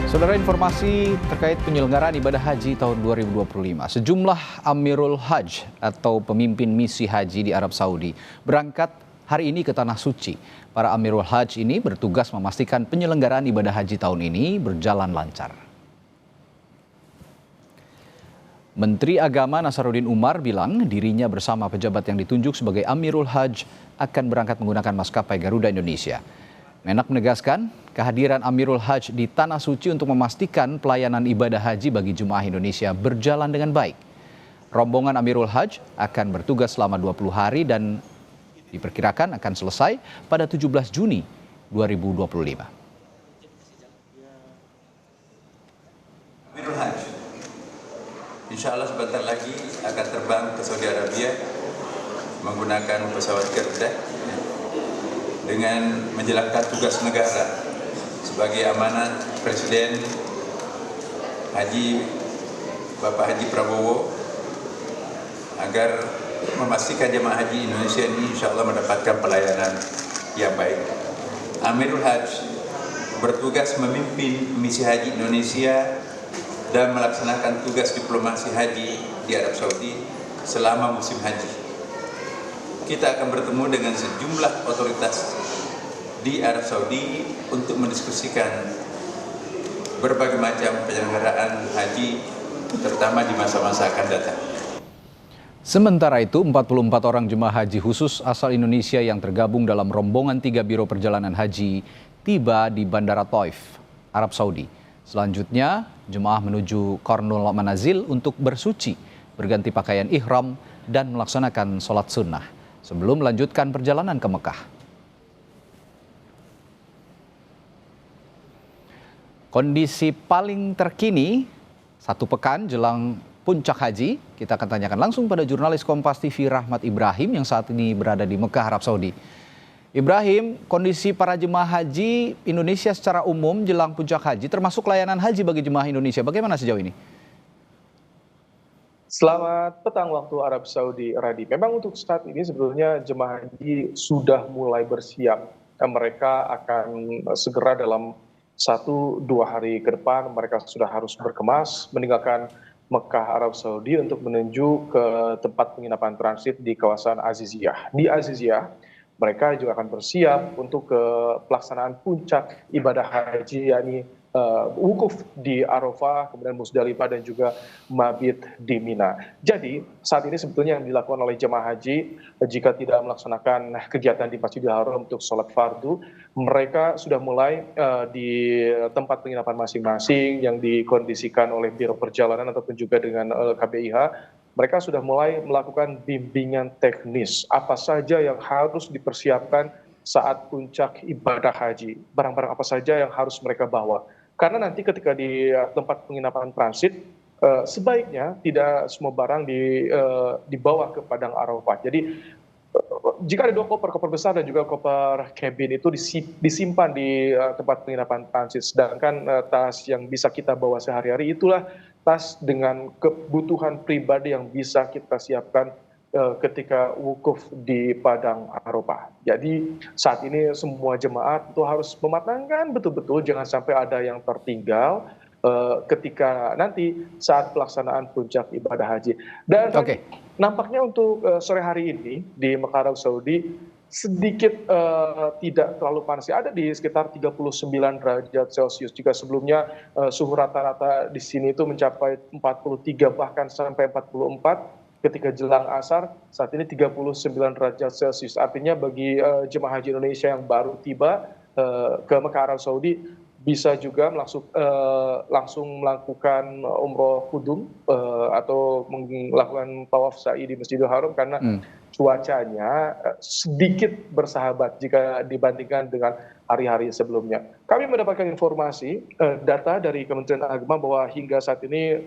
Saudara, informasi terkait penyelenggaraan ibadah haji tahun 2025. Sejumlah Amirul Hajj atau pemimpin misi haji di Arab Saudi berangkat hari ini ke Tanah Suci. Para Amirul Hajj ini bertugas memastikan penyelenggaraan ibadah haji tahun ini berjalan lancar. Menteri Agama Nasaruddin Umar bilang dirinya bersama pejabat yang ditunjuk sebagai Amirul Hajj akan berangkat menggunakan maskapai Garuda Indonesia. Menak menegaskan kehadiran Amirul Hajj di Tanah Suci untuk memastikan pelayanan ibadah haji bagi jemaah Indonesia berjalan dengan baik. Rombongan Amirul Hajj akan bertugas selama 20 hari dan diperkirakan akan selesai pada 17 Juni 2025. Amirul Hajj insya Allah sebentar lagi akan terbang ke Saudi Arabia menggunakan pesawat Garuda dengan menjalankan tugas negara sebagai amanat Presiden Bapak Haji Prabowo agar memastikan jemaah haji Indonesia ini insya Allah mendapatkan pelayanan yang baik. Amirul Hajj bertugas memimpin misi haji Indonesia dan melaksanakan tugas diplomasi haji di Arab Saudi selama musim haji. Kita akan bertemu dengan sejumlah otoritas di Arab Saudi untuk mendiskusikan berbagai macam penyelenggaraan haji, terutama di masa-masa akan datang. Sementara itu, 44 orang jemaah haji khusus asal Indonesia yang tergabung dalam rombongan 3 biro perjalanan haji tiba di Bandara Taif, Arab Saudi. Selanjutnya, jemaah menuju Qarnul Manazil untuk bersuci, berganti pakaian ihram, dan melaksanakan sholat sunnah sebelum melanjutkan perjalanan ke Mekah. Kondisi paling terkini 1 pekan jelang puncak haji, kita akan tanyakan langsung pada jurnalis Kompas TV Rahmat Ibrahim yang saat ini berada di Mekah, Arab Saudi. Ibrahim, kondisi para jemaah haji Indonesia secara umum jelang puncak haji, termasuk layanan haji bagi jemaah Indonesia, bagaimana sejauh ini? Selamat petang waktu Arab Saudi, Radi. Memang untuk saat ini sebetulnya jemaah haji sudah mulai bersiap. Mereka akan segera dalam 1-2 hari ke depan mereka sudah harus berkemas meninggalkan Mekah, Arab Saudi untuk menuju ke tempat penginapan transit di kawasan Aziziyah. Di Aziziyah, mereka juga akan bersiap untuk ke pelaksanaan puncak ibadah haji, yakni wukuf di Arafah, kemudian Musdalifah dan juga mabit di Mina. Jadi saat ini sebetulnya yang dilakukan oleh jemaah haji jika tidak melaksanakan kegiatan di Masjidil Haram untuk sholat fardu, mereka sudah mulai di tempat penginapan masing-masing yang dikondisikan oleh Biro Perjalanan ataupun juga dengan KBIH. Mereka sudah mulai melakukan bimbingan teknis apa saja yang harus dipersiapkan saat puncak ibadah haji, barang-barang apa saja yang harus mereka bawa. Karena nanti ketika di tempat penginapan transit, sebaiknya tidak semua barang dibawa ke Padang Arafah. Jadi jika ada 2 koper besar dan juga koper cabin itu disimpan di tempat penginapan transit. Sedangkan tas yang bisa kita bawa sehari-hari itulah tas dengan kebutuhan pribadi yang bisa kita siapkan ketika wukuf di Padang Arafah. Jadi saat ini semua jemaat itu harus mematangkan betul-betul jangan sampai ada yang tertinggal ketika nanti saat pelaksanaan puncak ibadah haji. Dan nampaknya untuk sore hari ini di Mekah, Arab Saudi sedikit tidak terlalu panas. Ada di sekitar 39 derajat Celcius. Jika sebelumnya suhu rata-rata di sini itu mencapai 43 bahkan sampai 44. Ketika jelang asar, saat ini 39 derajat Celcius. Artinya bagi jemaah haji Indonesia yang baru tiba ke Mekah, Arab Saudi, bisa juga langsung melakukan umroh qudum atau melakukan tawaf sa'i di Masjidil Haram karena cuacanya sedikit bersahabat jika dibandingkan dengan hari-hari sebelumnya. Kami mendapatkan informasi data dari Kementerian Agama bahwa hingga saat ini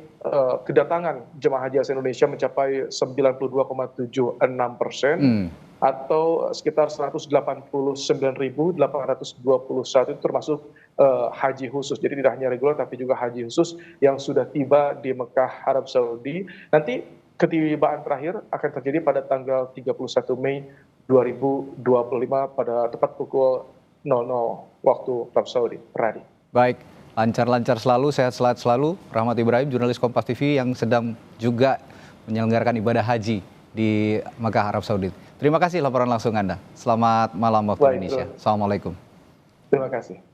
kedatangan jemaah haji asal Indonesia mencapai 92,76%. Atau sekitar 189.821 itu termasuk haji khusus. Jadi tidak hanya reguler tapi juga haji khusus yang sudah tiba di Mekah, Arab Saudi. Nanti ketibaan terakhir akan terjadi pada tanggal 31 Mei 2025 pada tepat pukul 00 waktu Arab Saudi. Radi. Baik, Lancar-lancar selalu, sehat selalu. Rahmat Ibrahim, jurnalis Kompas TV yang sedang juga menyelenggarakan ibadah haji di Makkah, Arab Saudi. Terima kasih laporan langsung Anda. Selamat malam waktu Indonesia. Assalamualaikum. Terima kasih.